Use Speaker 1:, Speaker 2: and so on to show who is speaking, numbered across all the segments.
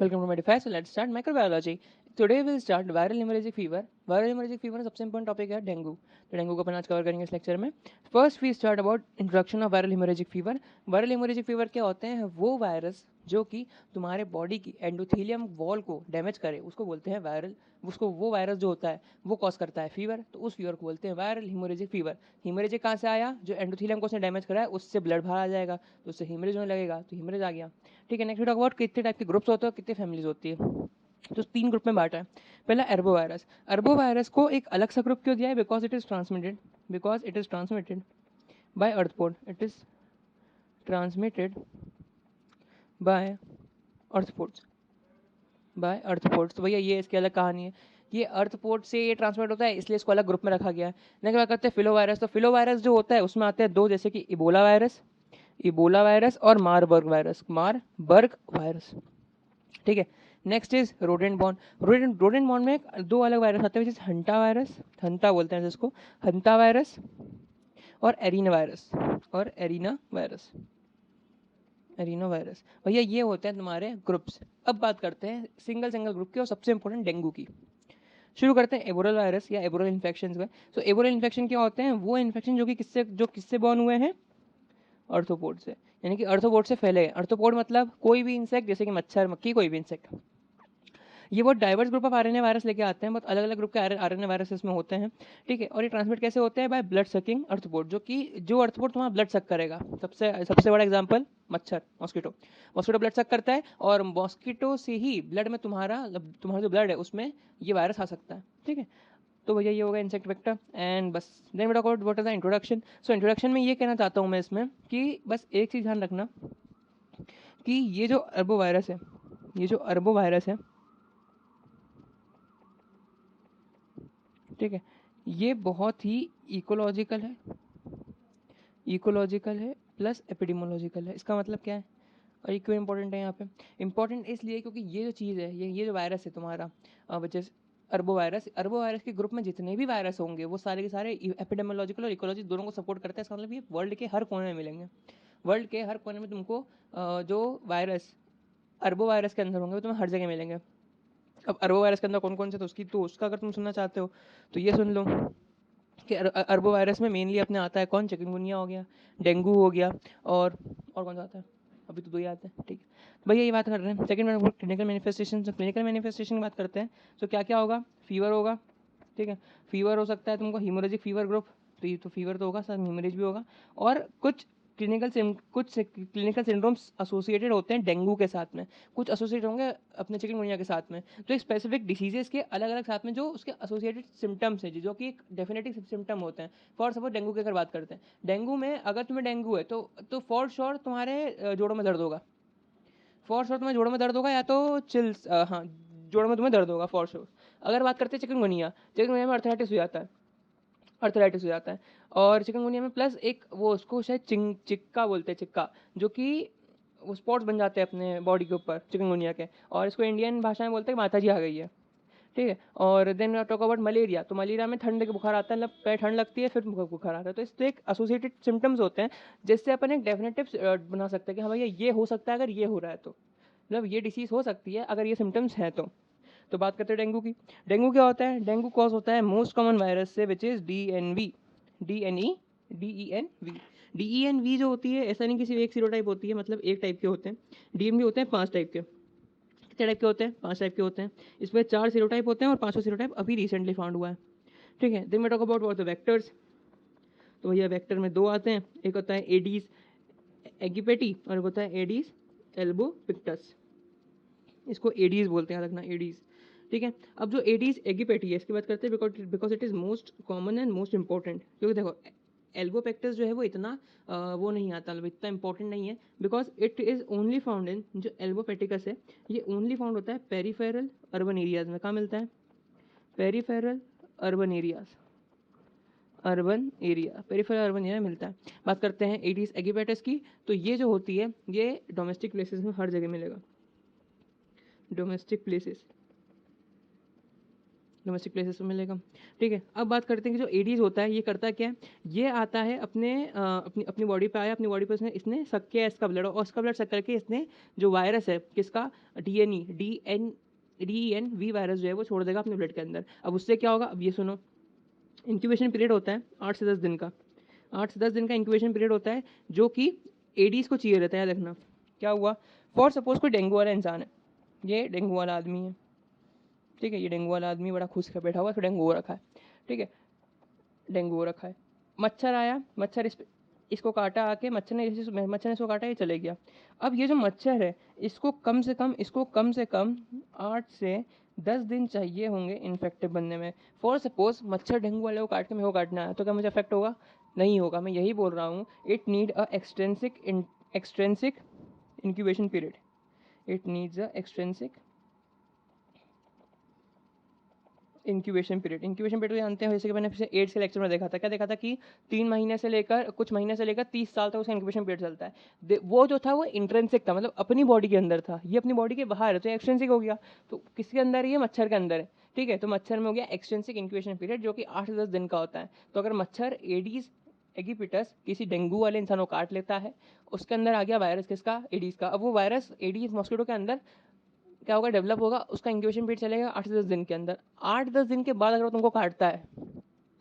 Speaker 1: Welcome to my device. So let's start microbiology. Today we'll start viral hemorrhagic fever. Viral hemorrhagic fever में सबसे important topic है dengue. तो dengue को अपन आज cover करेंगे इस लेक्चर में. First we start about introduction of viral hemorrhagic fever. Viral hemorrhagic fever क्या होते हैं? वो वायरस जो कि तुम्हारे बॉडी की एंडोथेलियम वॉल को डैमेज करे उसको बोलते हैं वायरल. उसको वो वायरस जो होता है वो कॉज करता है फीवर, तो उस फीवर को बोलते हैं वायरल हिमोरेजिक फीवर. हिमोरेजिक कहाँ से आया? जो एंडोथेलियम को उसने डैमेज करा है उससे ब्लड बाहर आ जाएगा, तो उससे हिमरेज होने लगेगा, तो हिमरेज आ गया. ठीक है. नेक्स्ट टॉक अबाउट कितने टाइप के ग्रुप्स होते हैं, कितनी फैमिलीज होती है. तो 3 ग्रुप में बांटा है. पहला एर्बो वायरस. एर्बो वायरस को एक अलग सा ग्रुप क्यों दिया है? Because it is transmitted by arthropod. It is transmitted by arthropods. तो भैया ये इसकी अलग कहानी है. ये अर्थपोर्ट से ये ट्रांसमिट होता है, इसलिए इसको अलग ग्रुप में रखा गया है. नेक्स्ट बात करते हैं फिलो वायरस. तो फिलो वायरस जो होता है उसमें आते हैं 2, जैसे कि इबोला वायरस और मारबर्ग वायरस. ठीक है. Next is rodent born. Rodent born में 2 अलग वायरस आते हैं, जैसे हंटा बोलते हैं जिसको, हंता वायरस और एरिना वायरस. भैया ये होते हैं तुम्हारे ग्रुप्स. अब बात करते हैं सिंगल ग्रुप की और सबसे इंपॉर्टेंट डेंगू की. शुरू करते हैं एबोरल वायरस या एबोरल इन्फेक्शन में. तो एबोरल इन्फेक्शन क्या होते हैं? वो इन्फेक्शन जो किससे बॉर्न हुए हैं? अर्थोपोड से. यानी कि अर्थोपोड से फैले गए. अर्थोपोड मतलब कोई भी इंसेक्ट, जैसे कि मच्छर, मक्खी, कोई भी इंसेक्ट. ये बहुत diverse group of RNA virus लेके आते हैं, बहुत अलग अलग ग्रुप के आरएनए वायरस इसमें होते हैं. ठीक है. और ये ट्रांसमिट कैसे होते हैं? By blood sucking arthropod. जो अर्थोपोड तुम्हारा ब्लड सक करेगा. सबसे बड़ा एग्जांपल मच्छर, मॉस्किटो ब्लड सक करता है, और मॉस्किटो से ही ब्लड में तुम्हारा जो ब्लड है उसमें ये वायरस आ सकता है. ठीक है. तो भैया ये होगा इंसेक्ट वेक्टर. एंड बस then we talk about what is the introduction. So introduction में ये कहना चाहता हूँ मैं इसमें कि बस एक चीज़ ध्यान रखना कि ये जो अर्बो वायरस है, ठीक है, ये बहुत ही इकोलॉजिकल है प्लस एपिडेमोलॉजिकल है. इसका मतलब क्या है और ये क्यों इंपॉर्टेंट है? यहाँ पे इंपॉर्टेंट इसलिए क्योंकि ये जो चीज़ है, ये जो वायरस है तुम्हारा, विच इज अर्बो वायरस के ग्रुप में जितने भी वायरस होंगे वो सारे के सारे एपिडेमोलॉजिकल और इकोलॉजी दोनों को सपोर्ट करते हैं. इसका मतलब ये वर्ल्ड के हर कोने में मिलेंगे. वर्ल्ड के हर कोने में तुमको जो वायरस अर्बो वायरस के अंदर होंगे वो तुम्हें हर जगह मिलेंगे. अब अर्बो वायरस के अंदर कौन कौन से, तो उसका अगर तुम सुनना चाहते हो तो ये सुन लो कि अर्बो वायरस में मेनली अपने आता है कौन? चिकनगुनिया हो गया, डेंगू हो गया, और कौन सा आता है? अभी तो 2 ही आते हैं. ठीक है. तो भैया ये बात कर रहे हैं. सेकंड क्लिनिकल मैनिफेस्टेशन की बात करते हैं. तो क्या क्या होगा? फीवर होगा. ठीक है. फीवर हो सकता है तुमको हीमोरेजिक फीवर ग्रुप, तो ये तो फीवर तो होगा, साथ हीमोरेज भी होगा. और कुछ क्लिनिकल सिंड्रोम्स एसोसिएटेड होते हैं डेंगू के साथ में, कुछ एसोसिएट होंगे अपने चिकनगुनिया के साथ में. तो एक स्पेसिफिक डिसीजेस के अलग अलग साथ में जो उसके एसोसिएटेड सिम्टम्स हैं, जो कि एक डेफिनेटिव सिम्टम होते हैं. फॉर सपोज डेंगू की अगर बात करते हैं, डेंगू में अगर तुम्हें डेंगू है तो फॉर श्योर तुम्हारे जोड़ों में दर्द होगा, या तो चिल्स, हाँ, जोड़ों में तुम्हें दर्द होगा फॉर श्योर. अगर बात करते हैं चिकनगुनिया में अर्थराइटिस हो जाता है. और चिकनगुनिया में प्लस एक वो उसको शायद चिक्का बोलते हैं, चिक्का, जो कि वो स्पॉट्स बन जाते हैं अपने बॉडी के ऊपर चिकनगुनिया के, और इसको इंडियन भाषा में बोलते हैं माता जी आ गई है. ठीक है. और देन टॉक अबाउट मलेरिया. तो मलेरिया में ठंड के बुखार आता है, मतलब पैर ठंड लगती है फिर बुखार आता है. तो इससे एक एसोसिएटेड सिम्टम्स होते हैं जिससे अपन एक डेफिनेटिव बना सकते हैं कि हाँ भैया ये हो सकता है अगर ये हो रहा है, तो मतलब ये डिसीज हो सकती है अगर ये सिम्टम्स हैं तो. बात करते हैं डेंगू की. डेंगू क्या होता है? डेंगू कॉज होता है मोस्ट कॉमन वायरस से, विच इज डीएनवी जो होती है. ऐसा नहीं कि सिर्फ एक सीरोटाइप होती है, मतलब एक टाइप के होते हैं. डीएनवी होते हैं 5 टाइप के. कितने टाइप के होते हैं? 5 टाइप के होते हैं. इसमें 4 सीरोटाइप होते हैं और 5वां सीरोटाइप अभी रिसेंटली फाउंड हुआ है. ठीक है. Then we talk about the vectors. तो भैया वेक्टर में 2 आते हैं. एक होता है एडीज एगिपेटी और एक होता है एडीज एल्बोपिक्टस. इसको एडीज बोलते हैं, याद रखना, एडीज. ठीक है. अब जो एडीज एगिपेटी है इसकी बात करते हैं because it is most common and most important. क्योंकि देखो एल्बोपेक्टस जो है वो इतना वो नहीं आता, मतलब इतना इंपॉर्टेंट नहीं है, because it is only found in, जो एल्बोपेटिकस है ये ओनली फाउंड होता है पेरीफेरल अर्बन एरियाज में. कहाँ मिलता है? पेरीफेरल अर्बन एरिया मिलता है. बात करते हैं एडीज एगिपेटस की. तो ये जो होती है ये डोमेस्टिक प्लेसेस में हर जगह मिलेगा. डोमेस्टिक प्लेसेस डोमेस्टिक प्लेसेस में मिलेगा। ठीक है, अब बात करते हैं कि जो एडीज होता है ये करता क्या है, ये आता है अपनी अपनी बॉडी पे आया, अपनी बॉडी पे इसने सक किया इसका ब्लड, और उसका ब्लड सक करके इसने जो वायरस है किसका, DNV वायरस जो है वो छोड़ देगा अपने ब्लड के अंदर। अब उससे क्या होगा, अब ये सुनो, इंक्यूबेशन पीरियड होता है 8 से 10 दिन का, 8 से 10 दिन का इंक्यूबेशन पीरियड होता है, जो कि एडीज को चाहिए रहता है। देखना क्या हुआ, फॉर सपोज कोई डेंगू वाला इंसान है, ये डेंगू वाला आदमी है, ठीक है, ये डेंगू वाला आदमी बड़ा खुश बैठा हुआ है, तो डेंगू हो रखा है, ठीक है, डेंगू हो रखा है। मच्छर आया, मच्छर इसको काटा, आके मच्छर ने इसको काटा, ये चले गया। अब ये जो मच्छर है इसको कम से कम 8 से 10 दिन चाहिए होंगे इन्फेक्टिव बनने में। फॉर सपोज मच्छर डेंगू वाले को काट के मेरे को काटना है, तो क्या मुझे अफेक्ट होगा? नहीं होगा। मैं यही बोल रहा हूँ, it need a extrinsic incubation period, it needs a extrinsic incubation period तो जानते हैं, जैसे कि मैंने पिछले 8 के लेक्चर में देखा था, क्या देखा था कि 3 महीने से लेकर कुछ महीने से लेकर 30 साल तक उसका इंक्यूबेशन पीरियड चलता है। वो जो था वो इंट्रेंसिक था, मतलब अपनी बॉडी के अंदर था, ये अपनी बॉडी के बाहर है, तो एक्सटेंसिक हो गया। तो किसके अंदर है? ये मच्छर के अंदर है, ठीक है। तो मच्छर में हो गया एक्सटेंसिक इंक्यूबेशन पीरियड, जो कि 8 से 10 दिन का होता है। तो अगर मच्छर एडीज एगिपिटस किसी डेंगू वाले इंसान को काट लेता है, उसके अंदर आ गया वायरस किसका? एडीज का। अब वो वायरस एडीज मॉस्किटो के अंदर क्या होगा, डेवलप होगा, उसका इंक्यूबेशन पीरियड चलेगा 8 से 10 दिन के अंदर। 8-10 दिन के बाद अगर वो तुमको काटता है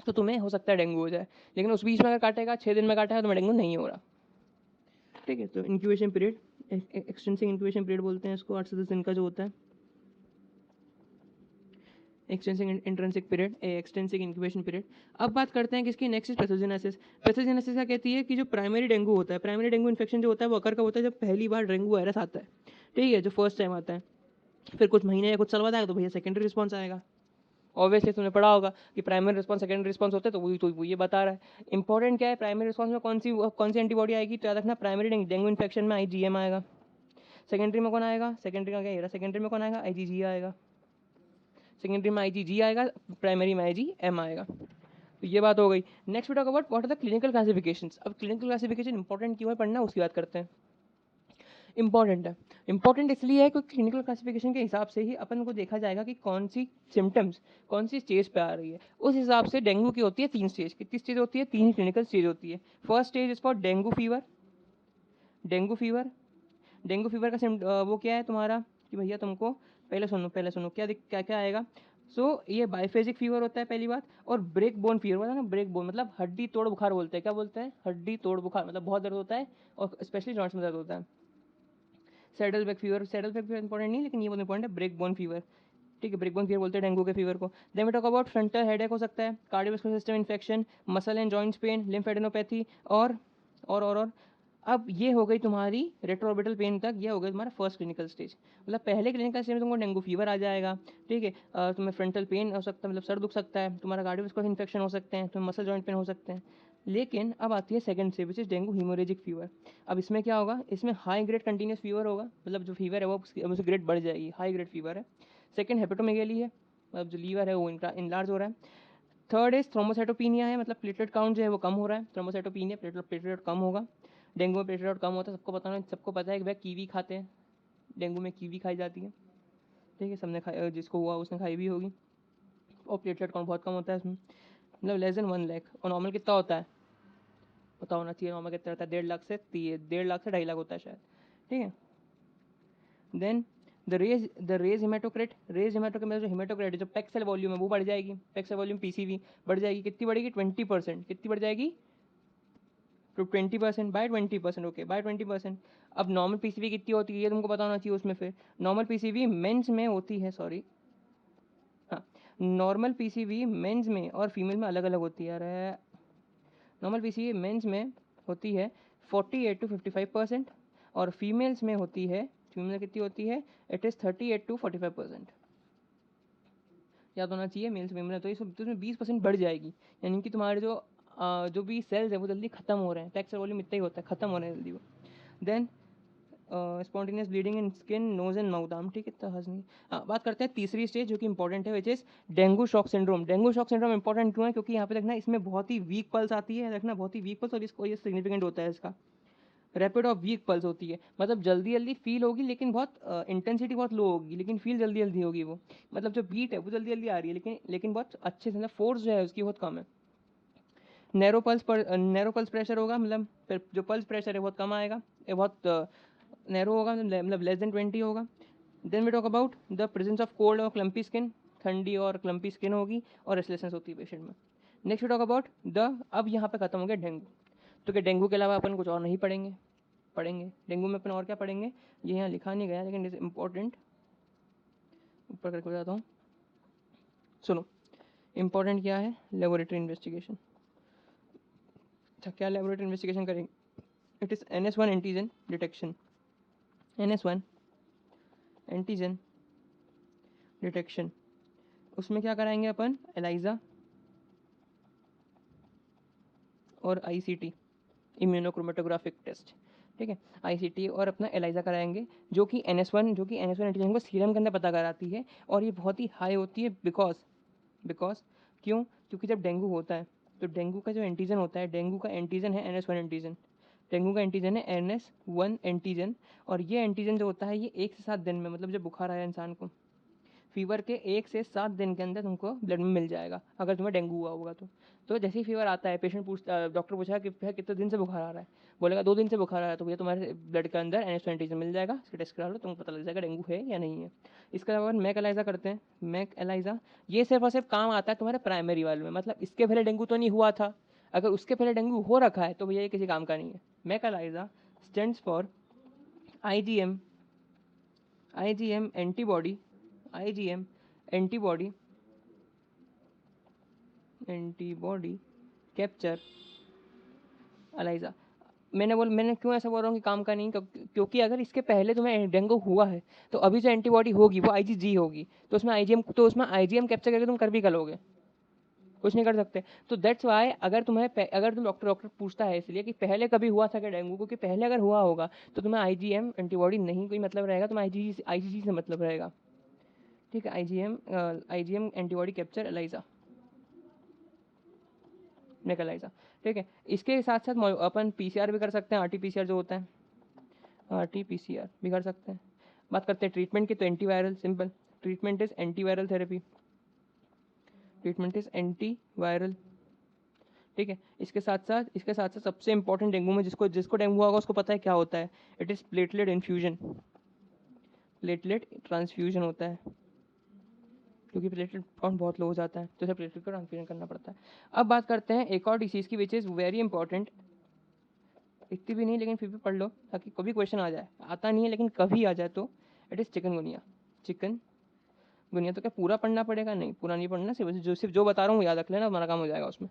Speaker 1: तो तुम्हें हो सकता है डेंगू हो जाए, लेकिन उस बीच में अगर काटेगा 6 दिन में काटेगा तो तुम्हें डेंगू नहीं हो रहा, ठीक है। तो incubation period, extensive incubation period बोलते हैं इसको, 8 से 10 दिन का जो होता है, extensive intrinsic period, extensive incubation period. अब बात करते हैं किसकी, नेक्स्ट पैथोजेनेसिस। पैथोजेनेसिस क्या कहती है कि जो प्राइमरी डेंगू होता है, प्राइमरी डेंगू इन्फेक्शन जो होता है वो अकर का होता है जब पहली बार डेंगू वायरस आता है, ठीक है, जो फर्स्ट टाइम आता है। फिर कुछ महीने या कुछ साल बाद आएगा तो भैया सेकेंडरी रिस्पॉन्स आएगा। ऑब्वियसली तुमने पढ़ा होगा कि प्राइमरी रिस्पॉन्स सेकेंडरी रिस्पॉन्स होते हैं, तो वो ये बता रहा है। इंपॉर्टेंट क्या है, प्राइमरी रिस्पॉन्स में कौन सी एंटीबॉडी आएगी, तो याद रखना प्राइमरी डेंगू इन्फेक्शन में IgM आएगा। सेकेंडरी में कौन आएगा, सेकेंडरी का क्या है, सेकेंडरी में कौन आएगा, IgG आएगा। सेकेंडरी में IgG आएगा, प्राइमरी में IgM आएगा। तो ये बात हो गई। Next we talk about what are the clinical classifications. अब क्लिनिकल क्लासिफिकेशन इंपॉर्टेंट क्यों है पढ़ना, उसकी बात करते हैं। इंपॉर्टेंट है, इंपॉर्टेंट इसलिए है क्योंकि क्लिनिकल क्लासिफिकेशन के हिसाब से ही अपन को देखा जाएगा कि कौन सी सिम्टम्स कौन सी स्टेज पे आ रही है। उस हिसाब से डेंगू की होती है 3 स्टेज। कितनी स्टेज होती है? 3 क्लिनिकल स्टेज होती है। First stage is for dengue fever. Dengue fever, dengue fever का वो क्या है तुम्हारा कि भैया तुमको पहले सुनो क्या क्या आएगा। ये बाइफेजिक फीवर होता है पहली बात, और ब्रेक बोन फीवर होता है ना, ब्रेक बोन मतलब हड्डी तोड़ बुखार बोलते हैं। क्या बोलते हैं? हड्डी तोड़ बुखार, मतलब बहुत दर्द होता है और स्पेशली जॉइंट्स में दर्द होता है। सैडल बैक फीवर इंपॉर्टेंट नहीं, लेकिन ये बहुत इंपॉर्टेंट है, ब्रेक बोन फीवर, ठीक है। ब्रेक बोन फीवर बोलते हैं डेंगू के फीवर को। Then we talk about frontal headache हो सकता है, cardiovascular system infection, muscle and joints pain, lymphadenopathy, और अब ये हो गई तुम्हारी रेट्रोऑर्बिटल पेन तक, ये हो गई तुम्हारा फर्स्ट क्लिनिकल स्टेज। मतलब पहले क्लिनिकल स्टेज में तुमको डेंगू फीवर आ जाएगा, ठीक है, तुम्हें फ्रंटल पेन हो सकता है, मतलब सर दुख सकता है, तुम्हारा कार्डियोवास्कुलर इन्फेक्शन हो सकते हैं, तुम्हें मसल जॉइंट पेन हो सकते हैं। लेकिन अब आती है second stage, which is dengue haemorrhagic fever. अब इसमें क्या होगा, इसमें हाई ग्रेड कंटिन्यूस फीवर होगा, मतलब जो फीवर है वो उसकी ग्रेड बढ़ जाएगी, हाई ग्रेड फीवर है। सेकंड हेपेटोमेगेली है, मतलब जो लीवर है वो इनलार्ज हो रहा है। थर्ड इज थ्रोम्बोसाइटोपिनिया है, मतलब प्लेटलेट काउंट जो है वो कम हो रहा है। थ्रोम्बोसाइटोपिनिया, प्लेटलेट कम होगा। डेंगू में प्लेटलेट कम होता है, सबको पता है कि भाई कीवी खाते हैं, डेंगू में कीवी खाई जाती है, ठीक है, सबने खाई, जिसको हुआ उसने खाई भी होगी। और प्लेटलेट काउंट बहुत कम होता है इसमें, मतलब लेस देन 1 लाख। और नॉर्मल कितना होता है पता होना चाहिए, नॉर्मल कितना रहता है, 1.5 लाख से 2.5 लाख होता है शायद, ठीक है। देन रेज हेमाटोक्रेट, मतलब जो हेमाटोक्रेट जो पेक सेल वॉल्यूम है वो बढ़ जाएगी, पेक सेल वॉल्यूम PCV बढ़ जाएगी। कितनी बढ़ेगी? 20%। कितनी बढ़ जाएगी? तो 20%, बाय 20%, ओके, बाय 20%। अब नॉर्मल PCV कितनी होती है ये तुमको पता होना चाहिए उसमें। फिर नॉर्मल PCV मेंस में होती है, सॉरी, हाँ, नॉर्मल PCV मेंस में और फीमेल में अलग अलग होती है। अरे नॉर्मल PCV मेंस में होती है 48 to 55%, और फीमेल्स में होती है, फीमेल कितनी होती है, इट इज़ 38 to 45%। याद होना चाहिए, मेल से फीमेल है तो इसमें 20% बढ़ जाएगी, यानी कि तुम्हारे जो भी सेल्स है वो जल्दी खत्म हो रहे हैं, पैक्स वॉल्यूम इतना ही होता है, खत्म हो रहे हैं जल्दी वो। Then spontaneous bleeding in skin, nose and mouth arm, ठीक है, इतना हंस नहीं। बात करते हैं तीसरी स्टेज जो कि इंपॉर्टेंट है, विच is dengue shock syndrome. Dengue shock syndrome important क्यों है? क्योंकि यहाँ पे देखना इसमें बहुत ही वीक पल्स आती है, देखना बहुत ही वीक पल्स, और इसको ये सिग्निफिकेंट होता है इसका। रैपिड और वीक पल्स होती है, मतलब जल्दी जल्दी फील होगी लेकिन बहुत इंटेंसिटी बहुत लो होगी, लेकिन फील जल्दी जल्दी होगी वो, मतलब जो बीट है वो जल्दी जल्दी आ रही है लेकिन बहुत अच्छे से, मतलब फोर्स जो है उसकी बहुत कम है। नैरो पल्स प्रेशर होगा, मतलब जो पल्स प्रेशर है बहुत कम आएगा, ये बहुत नैरो होगा, मतलब लेस देन 20 होगा। Then we talk about the presence of cold और क्लम्पी स्किन, ठंडी और क्लम्पी स्किन होगी और रेस्टलेसनेस होती है पेशेंट में। Next we talk about the, अब यहाँ पे खत्म हो गया डेंगू। तो क्या डेंगू के अलावा अपन कुछ और नहीं पढ़ेंगे डेंगू में अपन और क्या पढ़ेंगे, ये यहाँ लिखा नहीं गया लेकिन इज इम्पोर्टेंट, ऊपर करके बताता हूँ, सुनो। इम्पोर्टेंट क्या है, लेबोरेटरी इन्वेस्टिगेशन। अच्छा, क्या लेबोरेटरी इन्वेस्टिगेशन करेंगे, it is NS1 antigen detection, NS1 antigen detection. उसमें क्या कराएंगे अपन, एलाइजा और ICT, इम्यूनोक्रोमेटोग्राफिक टेस्ट, ठीक है, ICT और अपना एलाइजा कराएंगे, जो कि NS1 एंटीजन को सीरम के अंदर पता कराती है, और ये बहुत ही हाई होती है बिकॉज क्यों, क्योंकि जब डेंगू होता है तो डेंगू का जो एंटीजन होता है, डेंगू का एंटीजन है NS1 एंटीजन, डेंगू का एंटीजन है NS1 एंटीजन, और ये एंटीजन जो होता है ये 1 से 7 दिन में, मतलब जब बुखार आया इंसान को, फीवर के 1 से 7 दिन के अंदर तुमको ब्लड में मिल जाएगा अगर तुम्हें डेंगू हुआ होगा तो जैसे ही फीवर आता है, पेशेंट पूछता, डॉक्टर पूछा कि भैया कितने दिन से बुखार आ रहा है, बोलेगा 2 दिन से बुखार आ रहा है, तो भैया तुम्हारे ब्लड के अंदर NS1 एंटीजन मिल जाएगा, इसका टेस्ट करा लो, तुमको पता लग जाएगा डेंगू है या नहीं है। इसके अलावा मैक एलाइजा करते हैं, मैक एलाइजा ये सिर्फ और सिर्फ काम आता है तुम्हारे प्राइमरी वाले में, मतलब इसके पहले डेंगू तो नहीं हुआ था, अगर उसके पहले डेंगू हो रखा है तो भैया ये किसी काम का नहीं है। MAC ELISA stands for IgM, antibody, IgM antibody capture ELISA. मैंने क्यों ऐसा बोल रहा हूँ कि काम का नहीं, क्योंकि अगर इसके पहले तुम्हें डेंगू हुआ है तो अभी जो एंटीबॉडी होगी वो IgG होगी, तो उसमें IgM कैप्चर करके तुम कर भी करोगे, कुछ नहीं कर सकते। तो दैट्स वाई अगर तुम डॉक्टर पूछता है इसलिए कि पहले कभी हुआ था क्या डेंगू, क्योंकि पहले अगर हुआ होगा तो तुम्हें IgM एंटीबॉडी नहीं कोई मतलब रहेगा, तुम्हें IgG से मतलब रहेगा, ठीक है। IgM एंटीबॉडी कैप्चर एलाइजा, निकलाइजा, ठीक है। इसके साथ साथ अपन PCR भी कर सकते हैं, RT-PCR जो होता है, RT-PCR भी कर सकते हैं। बात करते हैं ट्रीटमेंट की, तो antiviral, simple treatment is antiviral therapy, treatment is antiviral, ठीक है। इसके साथ साथ सबसे इंपॉर्टेंट डेंगू में जिसको डेंगू होगा उसको पता है क्या होता है, it is platelet infusion, platelet transfusion होता है, क्योंकि प्लेटलेट काउंट बहुत लो हो जाता है तो उसे प्लेटलेट का ट्रांसफ्यूजन करना पड़ता है। अब बात करते हैं एक और डिसीज़ की विच इज़ वेरी इंपॉर्टेंट, इतनी भी नहीं लेकिन फिर भी पढ़ लो ताकि कभी क्वेश्चन आ जाए, आता नहीं है लेकिन कभी आ जाए तो, इट इज़ चिकनगुनिया। चिकनगुनिया तो क्या पूरा पढ़ना पड़ेगा, नहीं पूरा नहीं पढ़ना, सिर्फ जो बता रहा हूँ याद रख लेना, हमारा काम हो जाएगा उसमें।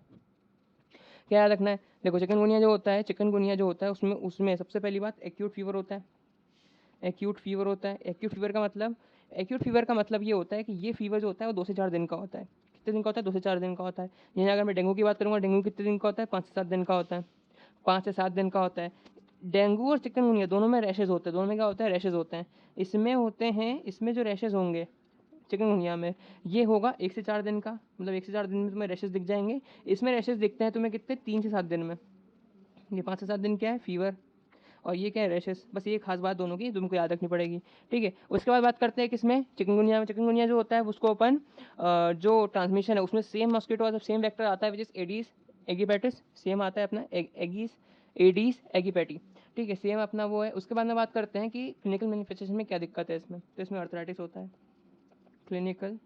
Speaker 1: क्या याद रखना है, देखो चिकनगुनिया जो होता है उसमें सबसे पहली बात एक्यूट फीवर होता है, एक्यूट फीवर का मतलब ये होता है कि ये फीवर जो होता है वो 2 से 4 दिन का होता है। कितने दिन का होता है, 2 से 4 दिन का होता है। यहीं अगर मैं डेंगू की बात करूँगा, डेंगू कितने दिन का होता है, 5 से 7 दिन का होता है, 5 से 7 दिन का होता है। डेंगू और चिकनगुनिया दोनों में रैशेज होते हैं, दोनों में क्या होता है, रैशेज होते हैं। इसमें जो रैशेज होंगे चिकनगुनिया में, ये होगा 1 से 4 दिन का, मतलब 1 से 4 दिन में तुम्हें रैशेज दिख जाएंगे। इसमें रैशेज दिखते हैं तुम्हें कितने, 3 से 7 दिन में। ये 5 से 7 दिन क्या है, फीवर, और ये क्या है, रैशेस। बस ये खास बात दोनों की तुमको याद रखनी पड़ेगी, ठीक है। उसके बाद बात करते हैं किसमें, चिकनगुनिया जो होता है उसको अपन जो ट्रांसमिशन है उसमें सेम मॉस्किटो और सेम वेक्टर आता है, विच इज एडीज एगिपेटिस, सेम आता है अपना एडीज एगिपेटी, ठीक है, सेम अपना वो है। उसके बाद में बात करते हैं कि क्लिनिकल मैनिफेस्टेशन में क्या दिक्कत है इसमें, तो इसमें अर्थराइटिस होता है। क्लिनिकल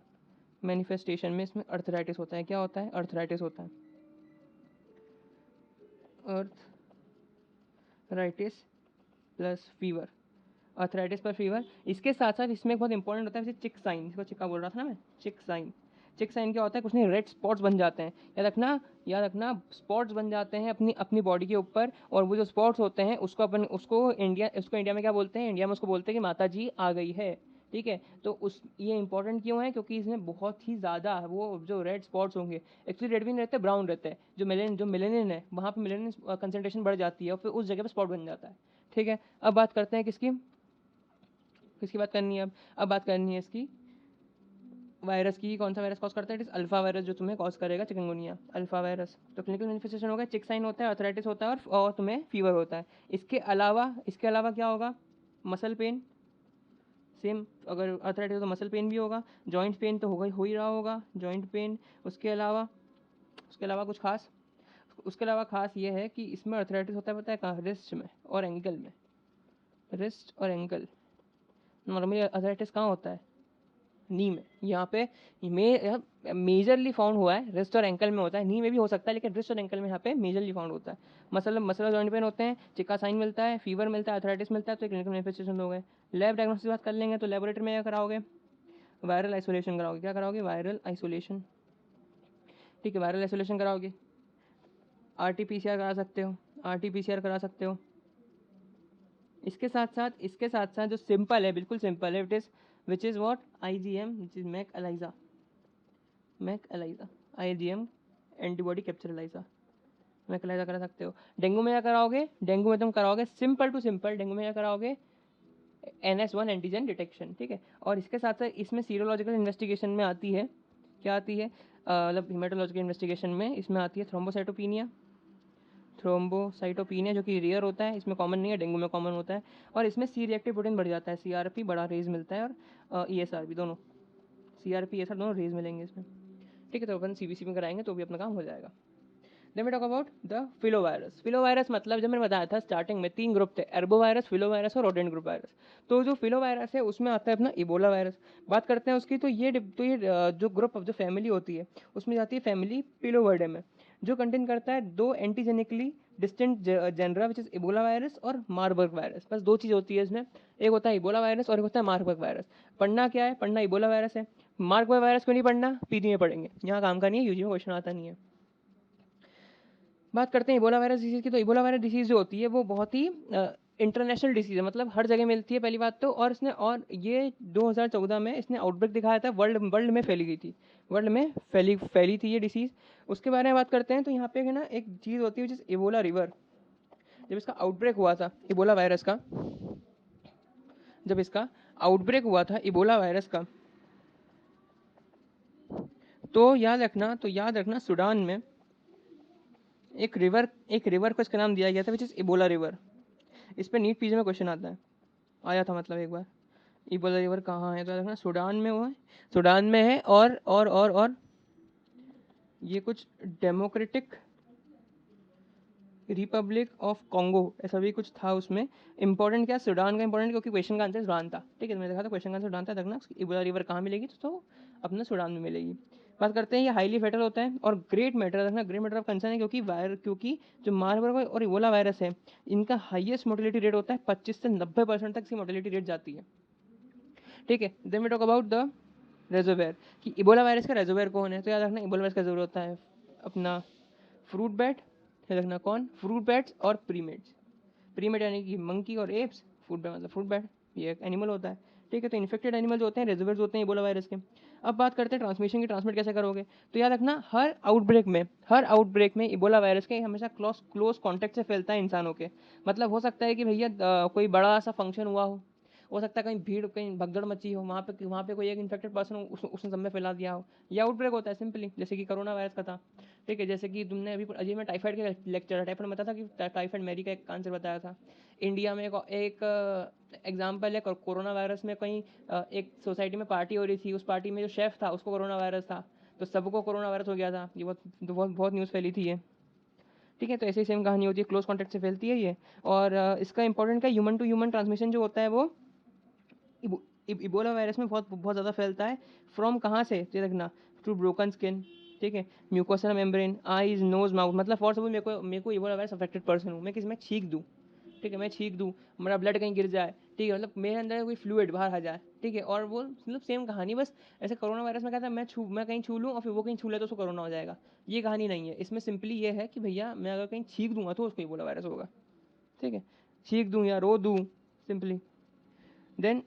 Speaker 1: मैनिफेस्टेशन में इसमें अर्थराइटिस होता है, क्या होता है, अर्थराइटिस होता है, अर्थराइटिस प्लस फीवर, अर्थराइटिस पर फीवर। इसके साथ साथ इसमें एक बहुत इंपॉर्टेंट होता है, जैसे चिक साइन, इसको चिक्का बोल रहा था ना मैं, चिक साइन क्या होता है, कुछ नहीं, रेड स्पॉट्स बन जाते हैं, याद रखना स्पॉट्स बन जाते हैं अपनी अपनी बॉडी के ऊपर, और वो जो स्पॉट्स होते हैं उसको इंडिया में क्या बोलते हैं, इंडिया में उसको बोलते हैं कि माता जी आ गई है, ठीक है। तो ये इंपॉर्टेंट क्यों है, क्योंकि इसमें बहुत ही ज़्यादा वो जो रेड स्पॉट्स होंगे, एक्चुअली रेड भी नहीं रहते, ब्राउन रहते हैं, जो मेलेनिन है वहाँ पे मेलेनिन कंसनट्रेशन बढ़ जाती है और फिर उस जगह पे स्पॉट बन जाता है, ठीक है। अब बात करते हैं किसकी बात करनी है, अब बात करनी है इसकी वायरस की कौन सा वायरस कॉज करता है? इट इज अल्फा वायरस जो तुम्हें कॉज करेगा चिकनगुनिया, अल्फा वायरस। तो क्लिनिकल मैनिफेस्टेशन होगा, चिक साइन होता है, आर्थराइटिस होता है और तुम्हें फीवर होता है। इसके अलावा क्या होगा? मसल पेन, सेम, अगर आर्थराइटिस हो तो मसल पेन भी होगा, जॉइंट पेन तो होगा हो ही रहा होगा, जॉइंट पेन। उसके अलावा कुछ खास, उसके अलावा खास ये है कि इसमें आर्थराइटिस होता है पता है कहाँ? रिस्ट में और एंकल में, रिस्ट और एंकल। नॉर्मली आर्थराइटिस कहाँ होता है? नी में। यहाँ पे मेजरली फाउंड हुआ है, रिस्ट और एंकल में होता है, नी में भी हो सकता है लेकिन रिस्ट और एंकल में यहाँ पे मेजरली फाउंड होता है। मसल जॉइंट पेन होते हैं, चिक्का साइन मिलता है, फीवर मिलता है, आर्थराइटिस मिलता है, तो क्लिनिकल मैनिफेस्टेशन हो गए। लैब डायग्नोस्टिक बात कर लेंगे तो लेबोरेटरी में क्या कराओगे? वायरल आइसोलेशन कराओगे। क्या कराओगे? Viral isolation. ठीक है, वायरल आइसोलेशन कराओगे। RT-PCR करा सकते हो, RT-PCR करा सकते हो। इसके साथ साथ जो सिंपल है, बिल्कुल सिंपल है, it is which is what? IgM, which is MAC ELISA, IgM antibody capture ELISA, MAC ELISA करा सकते हो। डेंगू में क्या कराओगे? डेंगू में तुम कराओगे सिंपल टू सिंपल, डेंगू में क्या कराओगे? NS1 antigen detection. ठीक है, और इसके साथ साथ इसमें सीरोलॉजिकल इन्वेस्टिगेशन में आती है, क्या आती है? मतलब हेमाटोलॉजिकल इन्वेस्टिगेशन में इसमें आती है थ्रोम्बोसाइटोपिनिया, जो कि रेयर होता है, इसमें कॉमन नहीं है, डेंगू में कॉमन होता है। और इसमें सी रिएक्टिव प्रोटीन बढ़ जाता है, CRP बड़ा रेज मिलता है, और ESR भी, दोनों CRP ESR दोनों रेज मिलेंगे इसमें। ठीक है, तो अपन CBC में कराएंगे तो भी अपना काम हो जाएगा। Then we talk about the filovirus. Filovirus मतलब जब मैंने बताया था स्टार्टिंग में 3 ग्रुप थे, एर्बोवायरस, फिलोवायरस और रोडेंट ग्रुप वायरस। तो जो फिलोवायरस है उसमें आता है अपना इबोला वायरस। बात करते हैं उसकी, तो ये जो ग्रुप जो फैमिली होती है उसमें जाती है फैमिली पिलोवर्डे में, जो कंटेन करता है 2 antigenically distinct genera which is Ebola virus और मार्बर्ग वायरस। बस 2 चीज़ होती है इसमें, एक होता है इबोला वायरस और एक होता है मार्बर्ग वायरस। पढ़ना क्या है? पढ़ना इबोला वायरस है। मार्बर्ग वायरस क्यों नहीं पढ़ना? पीडी में पढ़ेंगे, यहाँ काम का नहीं है, यूजी में क्वेश्चन आता नहीं है। बात करते हैं इबोला वायरस डिसीज़ की, तो इबोला वायरस डिसीज़ जो होती है वो बहुत ही इंटरनेशनल डिसीज़ है, मतलब हर जगह मिलती है पहली बात तो। और ये 2014 में इसने आउटब्रेक दिखाया था, वर्ल्ड में फैली गई थी, वर्ल्ड में फैली थी ये डिसीज़। उसके बारे में बात करते हैं तो यहाँ पे है ना एक चीज़ होती है जिस इबोला रिवर, जब इसका आउटब्रेक हुआ था इबोला वायरस का, जब इसका आउटब्रेक हुआ था इबोला वायरस का, तो याद रखना सूडान में एक रिवर को इसका नाम दिया गया था विच इज़ इबोला रिवर। इस पर नीट पीजी में क्वेश्चन आता है, आया था मतलब एक बार। इबोला रिवर कहाँ है? तो देखना सूडान में वो है, सूडान में है। और ये कुछ डेमोक्रेटिक रिपब्लिक ऑफ कॉन्गो ऐसा भी कुछ था उसमें। इंपॉर्टेंट क्या? सूडान का इंपॉर्टेंट, क्योंकि क्वेश्चन का आंसर सूडान था। ठीक है, मैंने देखा था क्वेश्चन का आंसर सूडान था। देखना इबोला रिवर कहाँ मिलेगी, तो अपना सूडान में मिलेगी। बात करते हैं, ये हाईली फेटल होता है और ग्रेट मैटर, देखना ग्रेट मैटर ऑफ कंसर्न है, क्योंकि जो मार्बर्ग और इबोला वायरस है इनका हाईएस्ट मोटिलिटी रेट होता है, 25 से 90% तक इसकी मोटिलिटी रेट जाती है। ठीक है, then we talk about the reservoir, कि इबोला वायरस का रेजोवेयर कौन है? तो याद रखना इबोला वायरस का जरूर होता है अपना फ्रूट बैट। याद रखना कौन? फ्रूट बैट्स और प्रीमेट्स। प्रीमेट यानी कि मंकी और एप्स, फ्रूट बैट मतलब फ्रूट बैट, ये एक एनिमल होता है। ठीक है, तो इन्फेक्टेड एनिमल जो होते हैं रेजोवेयर्स होते हैं इबोला वायरस के। अब बात करते हैं ट्रांसमिशन की, ट्रांसमिट कैसे करोगे? तो याद रखना हर आउटब्रेक में इबोला वायरस के हमेशा क्लोज कॉन्टैक्ट से फैलता है इंसानों के। मतलब हो सकता है कि भैया कोई बड़ा सा फंक्शन हुआ हो सकता है कहीं भीड़, कहीं भगदड़ मची हो, वहाँ पे कोई एक इन्फेक्टेड पर्सन हो, उसने सब में फैला दिया हो, ये आउटब्रेक होता है सिंपली, जैसे कि कोरोना वायरस का था। ठीक है, जैसे कि तुमने अभी मैं टाइफाइड के लेक्चर टाइफाइड में बताया था कि टाइफाइड मैरी का एक आंसर बताया था। इंडिया में एक एग्जाम्पल है कोरोना वायरस में, कहीं एक सोसाइटी में पार्टी हो रही थी, उस पार्टी में जो शेफ था उसको कोरोना वायरस था, तो सबको कोरोना वायरस हो गया था। ये बहुत न्यूज़ फैली थी ये। ठीक है, तो ऐसे ही सेम कहानी होती है, क्लोज कॉन्टेक्ट से फैलती है ये। और इसका इंपॉर्टेंट क्या, ह्यूमन टू ह्यूमन ट्रांसमिशन जो होता है वो इबोला वायरस में बहुत बहुत ज़्यादा फैलता है। फ्रॉम कहाँ से? ये देखना, थ्रू ब्रोकन स्किन। ठीक है, mucosa membrane, eyes, nose, mouth. मतलब फॉर सपोज मेरे को इबोला वायरस अफेक्टेड पर्सन हूँ, मैं किसी में छींक दूँ, ठीक है, मैं छींक दूँ, मेरा ब्लड कहीं गिर जाए, ठीक है, मतलब मेरे अंदर कोई फ्लूइड बाहर आ जाए, ठीक है, और वो मतलब सेम कहानी, बस ऐसे कोरोना वायरस में क्या था, मैं कहीं छू लूँ और फिर वो कहीं छू ले तो उसको कोरोना हो जाएगा, ये कहानी नहीं है। इसमें सिंपली ये है कि भैया मैं अगर कहीं छींक दूंगा तो उसको इबोला वायरस होगा। ठीक है, छींक दूँ या रो दूँ simply. Then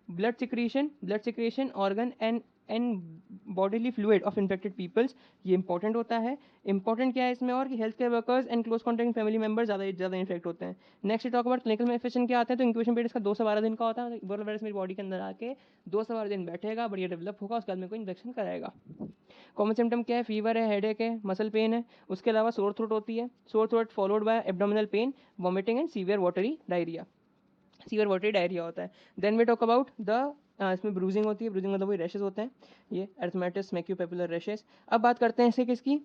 Speaker 1: blood secretion organ and and bodily fluid of infected peoples, ये इंपॉर्टेंट होता है। इंपॉर्टेंट क्या है इसमें और कि health care workers and close contact family members ज़्यादा इन्फेक्ट होते हैं। Next talk about clinical manifestation क्या आता है, तो इंक्यूबेशन पीरियड इसका 2 से 12 दिन का होता है। इबोला वायरस मेरी बॉडी के अंदर आके 2 से 12 दिन बैठेगा, बढ़िया डेवलप होगा, उसके बाद मेरे को इन्फेक्शन कराएगा। कॉमन सिम्टम क्या है, फीवर है, हेडेक है, मसल पेन है, उसके अलावा सोर थ्रोट होती है, sore throat followed by abdominal pain, vomiting and severe watery diarrhoea, severe watery diarrhoea होता है। Then we talk about the इसमें ब्रूजिंग होती है, ब्रूजिंग मतलब वही रैशेज होते हैं, ये एर्थमेटस मैक्यूपेपुलर रैशेज। अब बात करते हैं इससे किसकी,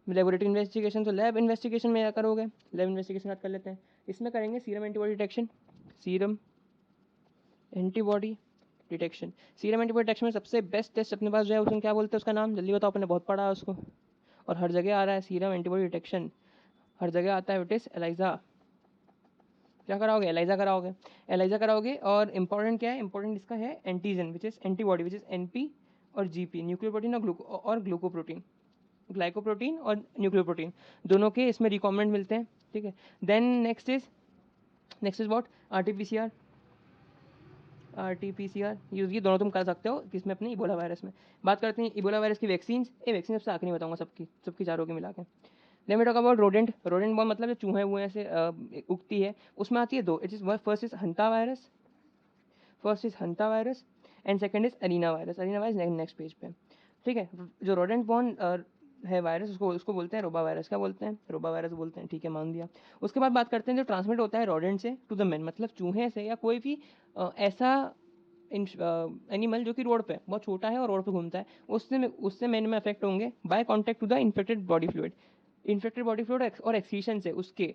Speaker 1: लेबोरेटरी इन्वेस्टिगेशन। तो लैब इन्वेस्टिगेशन में क्या करोगे, लैब इन्वेस्टिगेशन बात कर लेते हैं। इसमें करेंगे serum antibody detection, serum antibody detection. Serum antibody detection में सबसे बेस्ट टेस्ट अपने पास जो है उसमें क्या बोलते हैं, उसका नाम जल्दी बताओ, आपने बहुत पढ़ा है उसको और हर जगह आ रहा है, सीरम एंटीबॉडी डिटेक्शन हर जगह आता है, इट इज एलाइजा। क्या कराओगे, एलाइजा कराओगे, एलाइजा कराओगे। और इंपॉर्टेंट क्या है, इंपॉर्टेंट इसका है antigen which is antibody which is NP और जीपी, न्यूक्लियोप्रोटीन और ग्लूकोप्रोटीन, ग्लाइकोप्रोटीन और न्यूक्लियोप्रोटीन दोनों के इसमें रिकॉम्बिनेंट मिलते हैं, ठीक है। Then next is what, RTPCR, RTPCR ये दोनों तुम कर सकते हो किसमें, अपने इबोला वायरस में। बात करते हैं इबोला वायरस की वैक्सीन, ये वैक्सीन सबसे आखिरी में बताऊंगा, सबकी चारों के मिला के। Then we talk about rodent, rodent बॉम्ब मतलब जो चूहे वूहे से उगती है, उसमें आती है दो, it is first is hanta virus, first is hanta virus and second is arena virus, arena virus next page पे, ठीक है। जो रोडेंट बॉर्न है वायरस, उसको बोलते हैं रोबा वायरस, क्या बोलते हैं, रोबा वायरस बोलते हैं, ठीक है, मान दिया। उसके बाद बात करते हैं जो ट्रांसमिट होता है रोडेंट से टू द मैन, मतलब चूहे से या कोई भी ऐसा एनिमल जो कि रोड पे बहुत छोटा है और रोड पे घूमता है, उससे मैन में अफेक्ट होंगे by contact to the infected body fluid, infected body fluid और एक्सक्रीशन से उसके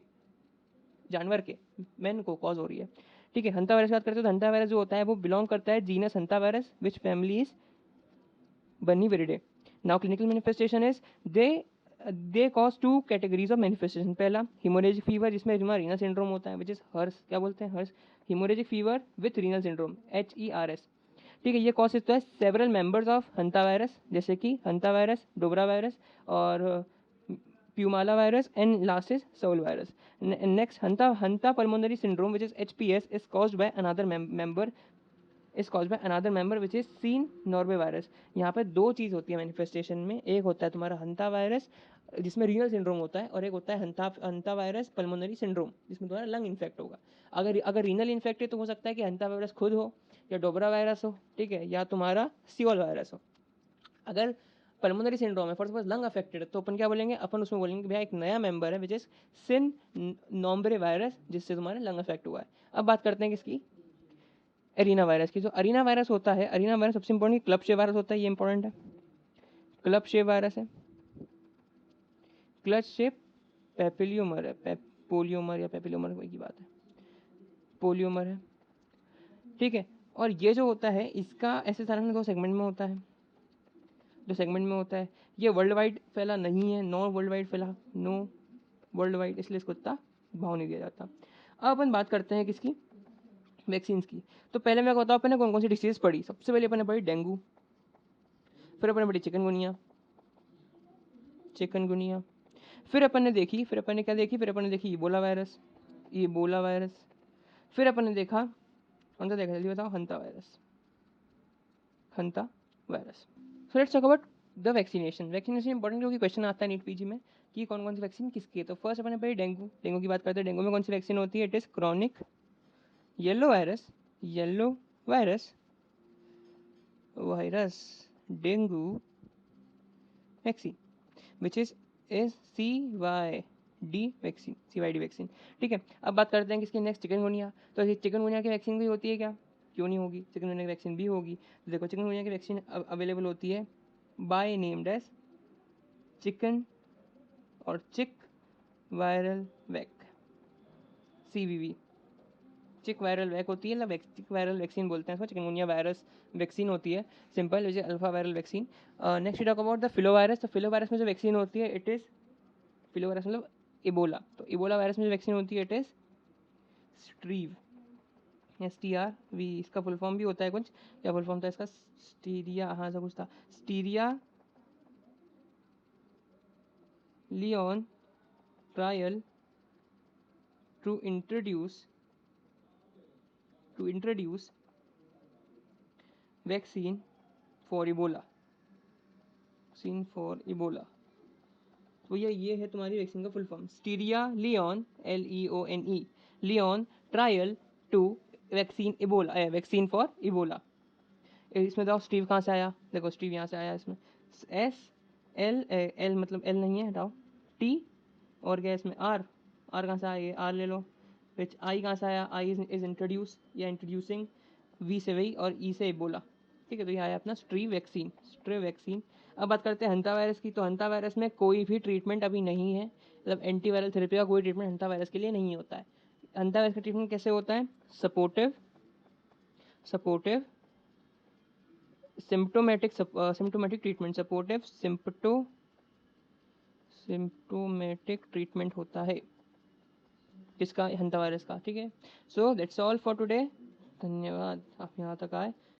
Speaker 1: जानवर के मैन को कॉज हो रही है, ठीक है। हंता वायरस की बात करते हैं तो हंता वायरस जो होता है वो बिलोंग करता है genus hanta virus which family is Bunyaviridae. Now clinical manifestation is they cause 2 categories of manifestation. पहला हिमोरेजिक फीवर जिसमें तुम्हारा रीनल सिंड्रोम होता है विच इज हर्स, क्या बोलते हैं, HERS haemorrhagic fever with renal syndrome, HERS, ठीक है। ये कॉज होता है several members of hanta virus, जैसे कि हंता वायरस, डोबरा वायरस और Puumala virus and last is Seoul virus. Next hanta pulmonary syndrome which is HPS is caused by another member, is caused by another member which is Sin Norway virus. यहाँ पे दो चीज़ होती है manifestation में, एक होता है तुम्हारा हंता वायरस जिसमें रीनल सिंड्रोम होता है, और एक होता है हंता वायरस पल्मोनरी सिंड्रोम जिसमें तुम्हारा लंग इन्फेक्ट होगा। अगर रीनल इन्फेक्ट है तो हो सकता है कि हंता वायरस खुद हो या डोबरा वायरस हो, ठीक है, या तुम्हारा सियोल वायरस हो। अगर पल्मोनरी सिंड्रोम है, फॉर सपोज लंग अफेक्टेड, तो अपन क्या बोलेंगे, अपन उसमें बोलेंगे भैया एक नया मेंबर है विच इज सिन नॉम्ब्रे वायरस जिससे तुम्हारा लंग अफेक्ट हुआ है। अब बात करते हैं किसकी, एरिना वायरस की। जो अरीना वायरस होता है, अरीना वायरस सबसे इंपॉर्टेंट क्लब शेप वायरस होता है, ये इंपॉर्टेंट है, क्लब शेप वायरस है, क्लच शेप पेपिलियोमर है, पोलियोमर या पेपिलियोमर कोई की बात है, पोलियोमर है, ठीक है। और ये जो होता है इसका ऐसे साधारण 2 सेगमेंट में होता है, जो सेगमेंट में होता है, ये वर्ल्ड वाइड फैला नहीं है, नो वर्ल्ड वाइड फैला, नो वर्ल्ड वाइड, इसलिए इसको इतना भाव नहीं दिया जाता। अब अपन बात करते हैं किसकी, वैक्सीन की। तो पहले मैं बताऊँ अपने कौन कौन सी डिसीज पढ़ी, सबसे पहले अपने पढ़ी डेंगू, फिर अपन ने पढ़ी चिकनगुनिया, चिकनगुनिया, फिर अपन ने देखी, फिर अपन ने क्या देखी, फिर अपन ने देखी इबोला वायरस, इबोला वायरस, फिर अपन ने देखा कौन सा देखा, जल्दी बताओ, hanta virus, hanta virus. So let's talk about the vaccination. Vaccination important क्योंकि क्वेश्चन आता है नीट पीजी में कि कौन कौन सी वैक्सीन किसकी है। तो फर्स्ट अपन ने पढ़ी डेंगू, डेंगू की बात करते हैं, डेंगू में कौन सी वैक्सीन होती है, it is chronic yellow virus, yellow virus virus dengue vaccine which is CYD vaccine, CYD vaccine, ठीक है। अब बात करते हैं किसकी, नेक्स्ट चिकनगुनिया। तो चिकनगुनिया की वैक्सीन भी होती है क्या, क्यों नहीं होगी, चिकनगुनिया की वैक्सीन भी होगी। तो देखो चिकनगुनिया की वैक्सीन अवेलेबल होती है बाय नेम्ड एज चिकन और चिक वायरल वैक, CVV, चिक वायरल वैक होती है, ना चिक वायरल वैक्सीन बोलते हैं इसको, चिकनगुनिया वायरस वैक्सीन होती है, simple which is alpha viral vaccine. Next talk about the फिलो virus. तो फिलो वायरस में जो वैक्सीन होती है इट इज, फिलो वायरस मतलब इबोला, तो इबोला वायरस में जो वैक्सीन होती है इट इज स्ट्रीव, STRV, इसका फुल फॉर्म भी होता है कुछ, क्या फुल फॉर्म था इसका, स्टीरिया, हाँ ऐसा कुछ था, Sierra Leone trial to introduce vaccine for Ebola, vaccine for Ebola. तो ये है तुम्हारी वैक्सीन का full form, Sierra Leone, LEONE, Leone trial to vaccine Ebola, vaccine for Ebola. इसमें देखो स्टीव कहाँ से आया, देखो स्टीव यहाँ से आया इसमें, SL मतलब L नहीं है, हटाओ, T और क्या इसमें R कहाँ से आया, ये R ले लो, फिर I कहाँ से आया, I इज इंट्रोड्यूस या इंट्रोड्यूसिंग, V से वही और E से इबोला। ठीक है, तो ये आया अपना स्ट्रीव वैक्सीन। अब बात करते हैं हंता वायरस की। तो हंता वायरस में कोई भी ट्रीटमेंट अभी नहीं है, मतलब एंटीवायरल थेरेपी का कोई ट्रीटमेंट हंता वायरस के लिए नहीं होता है। हंता वायरस का ट्रीटमेंट कैसे होता है, supportive symptomatic treatment, symptomatic treatment होता है किसका, हंता वायरस का। ठीक है, so that's all for today, धन्यवाद आप यहाँ तक आए।